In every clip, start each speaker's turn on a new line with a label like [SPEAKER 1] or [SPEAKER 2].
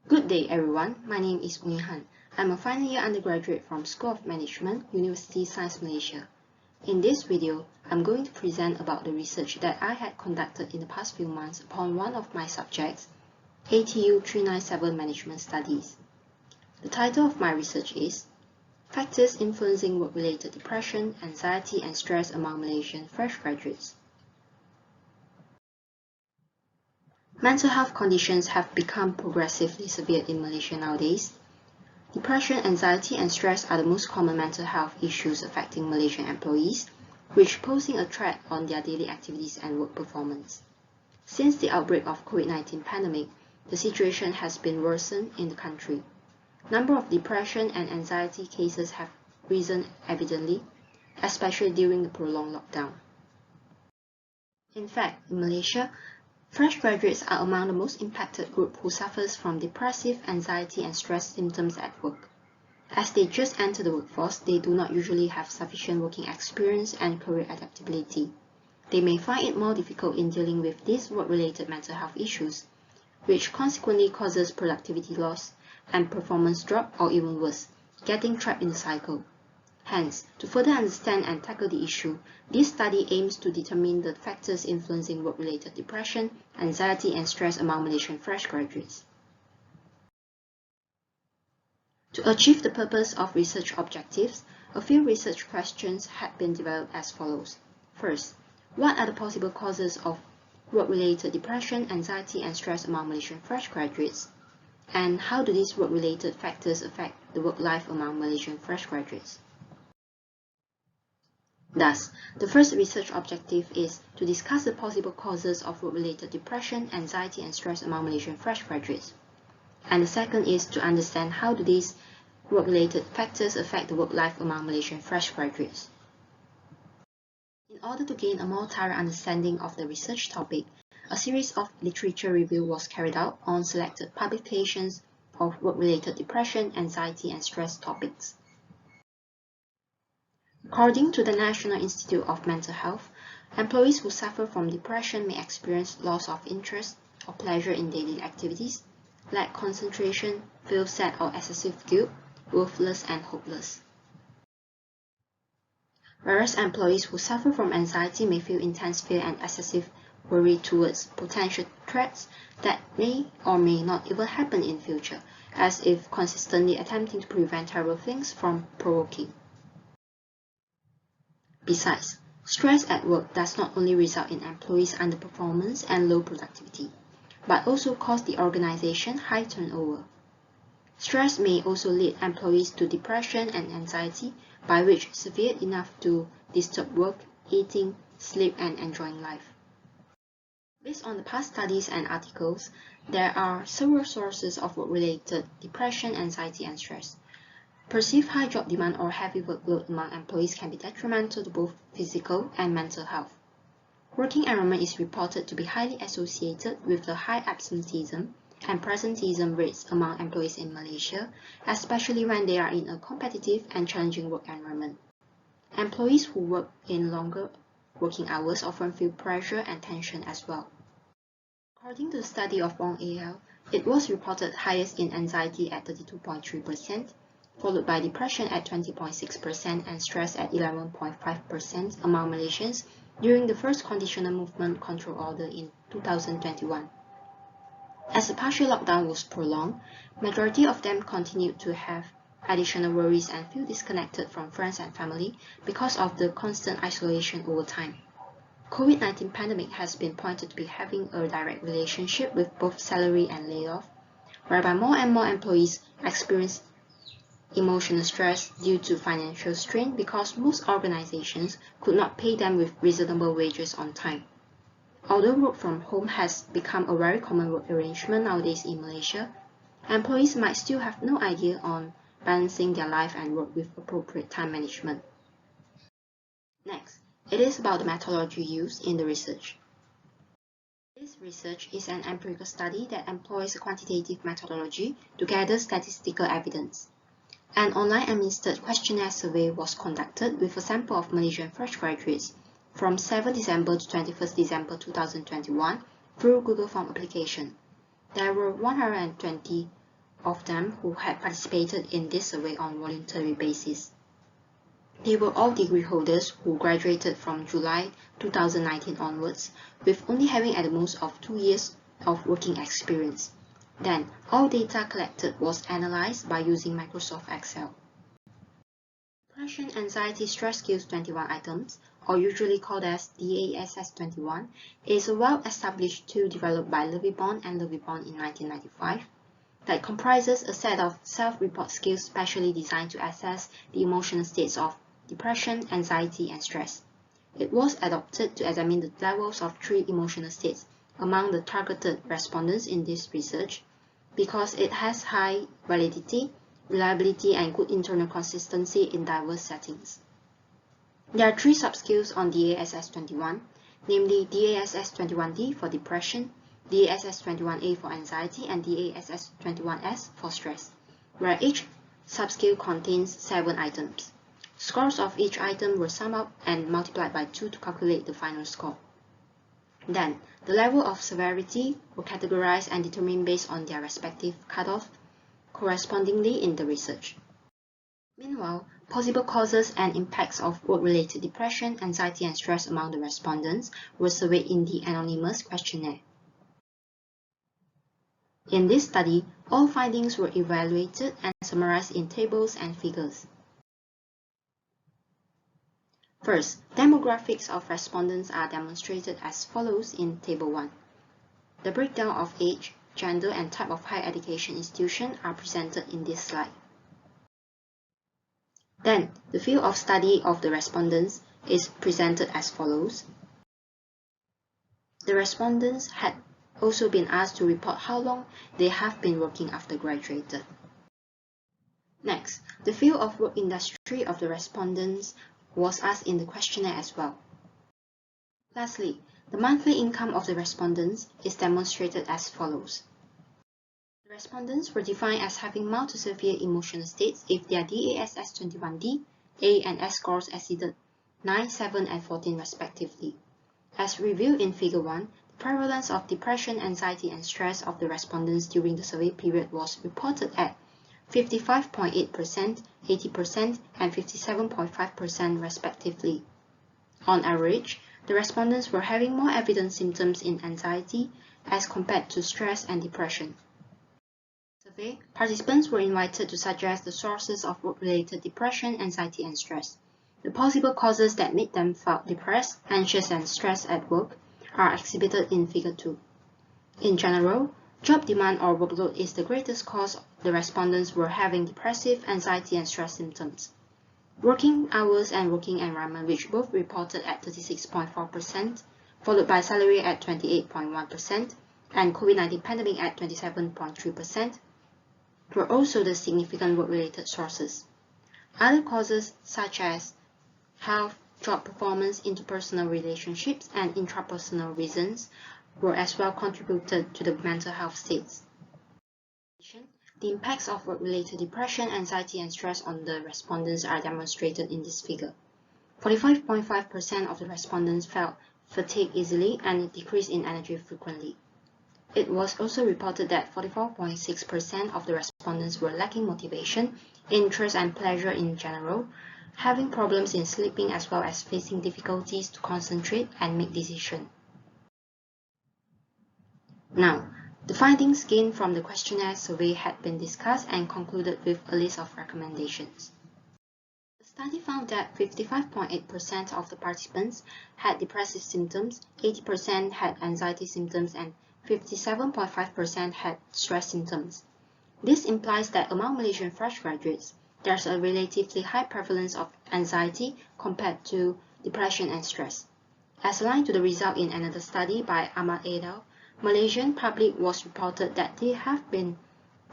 [SPEAKER 1] Good day everyone, my name is Ooi Han. I'm a final year undergraduate from School of Management, Universiti Sains, Malaysia. In this video, I'm going to present about the research that I had conducted in the past few months upon one of my subjects, ATU 397 Management Studies. The title of my research is Factors Influencing Work-Related Depression, Anxiety and Stress Among Malaysian Fresh Graduates. Mental health conditions have become progressively severe in Malaysia nowadays. Depression, anxiety, and stress are the most common mental health issues affecting Malaysian employees, which posing a threat on their daily activities and work performance. Since the outbreak of COVID-19 pandemic, the situation has been worsened in the country. Number of depression and anxiety cases have risen evidently, especially during the prolonged lockdown. In fact, in Malaysia, fresh graduates are among the most impacted group who suffers from depressive, anxiety and stress symptoms at work. As they just enter the workforce, they do not usually have sufficient working experience and career adaptability. They may find it more difficult in dealing with these work-related mental health issues, which consequently causes productivity loss and performance drop, or even worse, getting trapped in the cycle. Hence, to further understand and tackle the issue, this study aims to determine the factors influencing work-related depression, anxiety, and stress among Malaysian fresh graduates. To achieve the purpose of research objectives, a few research questions had been developed as follows. First, what are the possible causes of work-related depression, anxiety, and stress among Malaysian fresh graduates? And how do these work-related factors affect the work life among Malaysian fresh graduates? Thus, the first research objective is to discuss the possible causes of work-related depression, anxiety, and stress among Malaysian fresh graduates. And the second is to understand how do these work-related factors affect the work life among Malaysian fresh graduates. In order to gain a more thorough understanding of the research topic, a series of literature review was carried out on selected publications of work-related depression, anxiety, and stress topics. According to the National Institute of Mental Health, employees who suffer from depression may experience loss of interest or pleasure in daily activities, lack concentration, feel sad or excessive guilt, worthless and hopeless. Whereas employees who suffer from anxiety may feel intense fear and excessive worry towards potential threats that may or may not even happen in future, as if consistently attempting to prevent terrible things from provoking. Besides, stress at work does not only result in employees' underperformance and low productivity, but also cause the organization high turnover. Stress may also lead employees to depression and anxiety, by which severe enough to disturb work, eating, sleep, and enjoying life. Based on the past studies and articles, there are several sources of work-related depression, anxiety, and stress. Perceived high job demand or heavy workload among employees can be detrimental to both physical and mental health. Working environment is reported to be highly associated with the high absenteeism and presenteeism rates among employees in Malaysia, especially when they are in a competitive and challenging work environment. Employees who work in longer working hours often feel pressure and tension as well. According to the study of Wong et al., it was reported highest in anxiety at 32.3%, followed by depression at 20.6% and stress at 11.5% among Malaysians during the first conditional movement control order in 2021. As the partial lockdown was prolonged, majority of them continued to have additional worries and feel disconnected from friends and family because of the constant isolation over time. COVID-19 pandemic has been pointed to be having a direct relationship with both salary and layoff, whereby more and more employees experience emotional stress due to financial strain because most organizations could not pay them with reasonable wages on time. Although work from home has become a very common work arrangement nowadays in Malaysia, employees might still have no idea on balancing their life and work with appropriate time management. Next, it is about the methodology used in the research. This research is an empirical study that employs a quantitative methodology to gather statistical evidence. An online administered questionnaire survey was conducted with a sample of Malaysian fresh graduates from 7 December to 21st December 2021 through Google Form application. There were 120 of them who had participated in this survey on voluntary basis. They were all degree holders who graduated from July 2019 onwards, with only having at the most of 2 years of working experience. Then, all data collected was analyzed by using Microsoft Excel. Depression, Anxiety, Stress Skills 21 items, or usually called as DASS 21, is a well-established tool developed by Levibon and Levibon in 1995 that comprises a set of self-report skills specially designed to assess the emotional states of depression, anxiety, and stress. It was adopted to examine the levels of 3 emotional states among the targeted respondents in this research because it has high validity, reliability, and good internal consistency in diverse settings. There are 3 subskills on DASS 21, namely DASS 21D for depression, DASS 21A for anxiety, and DASS 21S for stress, where each subskill contains 7 items. Scores of each item were summed up and multiplied by 2 to calculate the final score. Then, the level of severity were categorized and determined based on their respective cutoff correspondingly in the research. Meanwhile, possible causes and impacts of work-related depression, anxiety, and stress among the respondents were surveyed in the anonymous questionnaire. In this study, all findings were evaluated and summarized in tables and figures. First, demographics of respondents are demonstrated as follows in Table 1. The breakdown of age, gender, and type of higher education institution are presented in this slide. Then, the field of study of the respondents is presented as follows. The respondents had also been asked to report how long they have been working after graduated. Next, the field of work industry of the respondents was asked in the questionnaire as well. Lastly, the monthly income of the respondents is demonstrated as follows. The respondents were defined as having mild to severe emotional states if their DASS 21D, A, and S scores exceeded 9, 7, and 14 respectively. As reviewed in Figure 1, the prevalence of depression, anxiety, and stress of the respondents during the survey period was reported at 55.8%, 80%, and 57.5% respectively. On average, the respondents were having more evident symptoms in anxiety as compared to stress and depression. Survey, participants were invited to suggest the sources of work-related depression, anxiety, and stress. The possible causes that made them feel depressed, anxious, and stressed at work are exhibited in Figure 2. In general, job demand or workload is the greatest cause the respondents were having depressive, anxiety, and stress symptoms. Working hours and working environment, which both reported at 36.4%, followed by salary at 28.1%, and COVID-19 pandemic at 27.3%, were also the significant work-related sources. Other causes such as health, job performance, interpersonal relationships, and intrapersonal reasons were as well contributed to the mental health states. The impacts of work-related depression, anxiety, and stress on the respondents are demonstrated in this figure. 45.5% of the respondents felt fatigued easily and decreased in energy frequently. It was also reported that 44.6% of the respondents were lacking motivation, interest, and pleasure in general, having problems in sleeping as well as facing difficulties to concentrate and make decisions. Now, the findings gained from the questionnaire survey had been discussed and concluded with a list of recommendations. The study found that 55.8% of the participants had depressive symptoms, 80% had anxiety symptoms, and 57.5% had stress symptoms. This implies that among Malaysian fresh graduates, there's a relatively high prevalence of anxiety compared to depression and stress. As aligned to the result in another study by Ahmad et al., Malaysian public was reported that they have been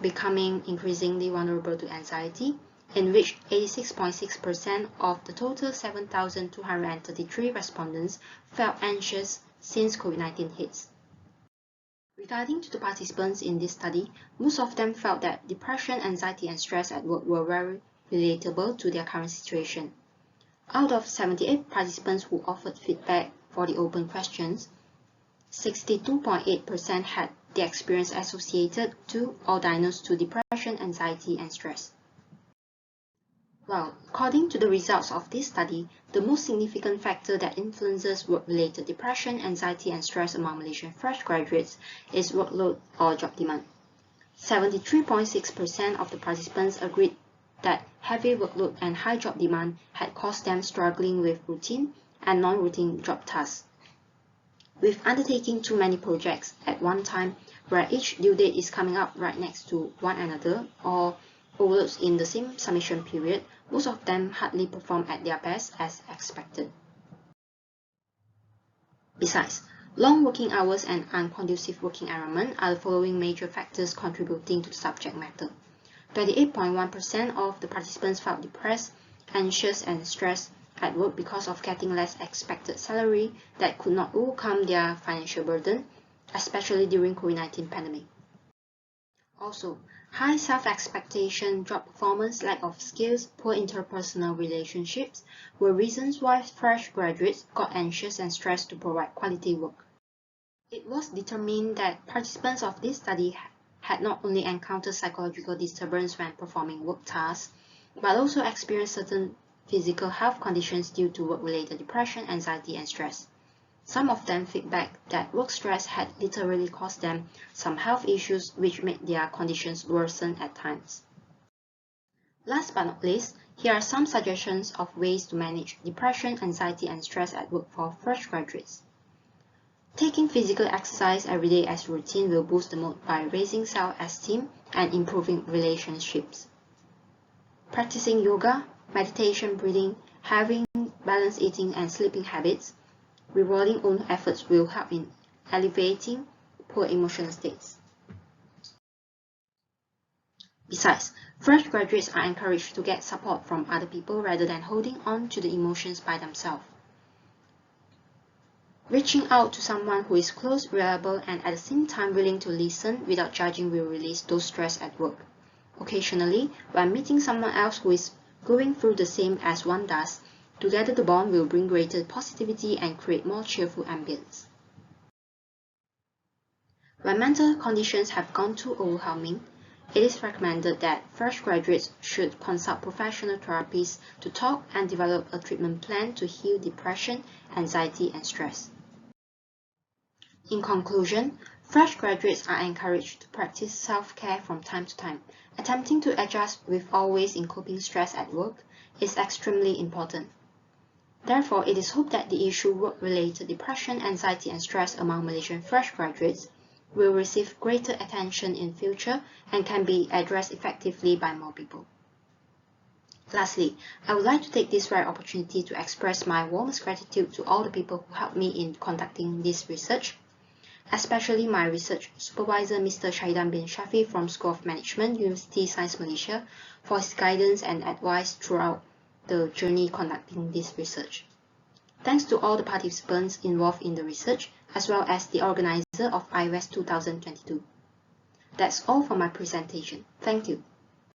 [SPEAKER 1] becoming increasingly vulnerable to anxiety, in which 86.6% of the total 7,233 respondents felt anxious since COVID-19 hits. Regarding to the participants in this study, most of them felt that depression, anxiety, and stress at work were very relatable to their current situation. Out of 78 participants who offered feedback for the open questions, 62.8% had they experience associated to or diagnosed to depression, anxiety, and stress. Well, according to the results of this study, the most significant factor that influences work-related depression, anxiety, and stress among Malaysian fresh graduates is workload or job demand. 73.6% of the participants agreed that heavy workload and high job demand had caused them struggling with routine and non-routine job tasks. With undertaking too many projects at one time, where each due date is coming up right next to one another, or overloads in the same submission period, most of them hardly perform at their best as expected. Besides, long working hours and unconducive working environment are the following major factors contributing to the subject matter. 28.1% of the participants felt depressed, anxious, and stressed at work because of getting less expected salary that could not overcome their financial burden, especially during COVID-19 pandemic. Also, high self-expectation, job performance, lack of skills, poor interpersonal relationships were reasons why fresh graduates got anxious and stressed to provide quality work. It was determined that participants of this study had not only encountered psychological disturbance when performing work tasks, but also experienced certain physical health conditions due to work-related depression, anxiety, and stress. Some of them feedback that work stress had literally caused them some health issues which made their conditions worsen at times. Last but not least, here are some suggestions of ways to manage depression, anxiety, and stress at work for fresh graduates. Taking physical exercise every day as routine will boost the mood by raising self-esteem and improving relationships. Practicing yoga, meditation, breathing, having balanced eating and sleeping habits, rewarding own efforts will help in alleviating poor emotional states. Besides, fresh graduates are encouraged to get support from other people rather than holding on to the emotions by themselves. Reaching out to someone who is close, reliable, and at the same time willing to listen without judging will release those stress at work. Occasionally, when meeting someone else who is going through the same as one does, together the bond will bring greater positivity and create more cheerful ambience. When mental conditions have gone too overwhelming, it is recommended that fresh graduates should consult professional therapists to talk and develop a treatment plan to heal depression, anxiety, and stress. In conclusion, fresh graduates are encouraged to practice self-care from time to time. Attempting to adjust with all ways in coping stress at work is extremely important. Therefore, it is hoped that the issue work-related depression, anxiety, and stress among Malaysian fresh graduates will receive greater attention in future and can be addressed effectively by more people. Lastly, I would like to take this rare opportunity to express my warmest gratitude to all the people who helped me in conducting this research, especially my research supervisor, Mr. Shahidan bin Shafi from School of Management, Universiti Sains Malaysia, for his guidance and advice throughout the journey conducting this research. Thanks to all the participants involved in the research, as well as the organizer of IWEST 2022. That's all for my presentation. Thank you.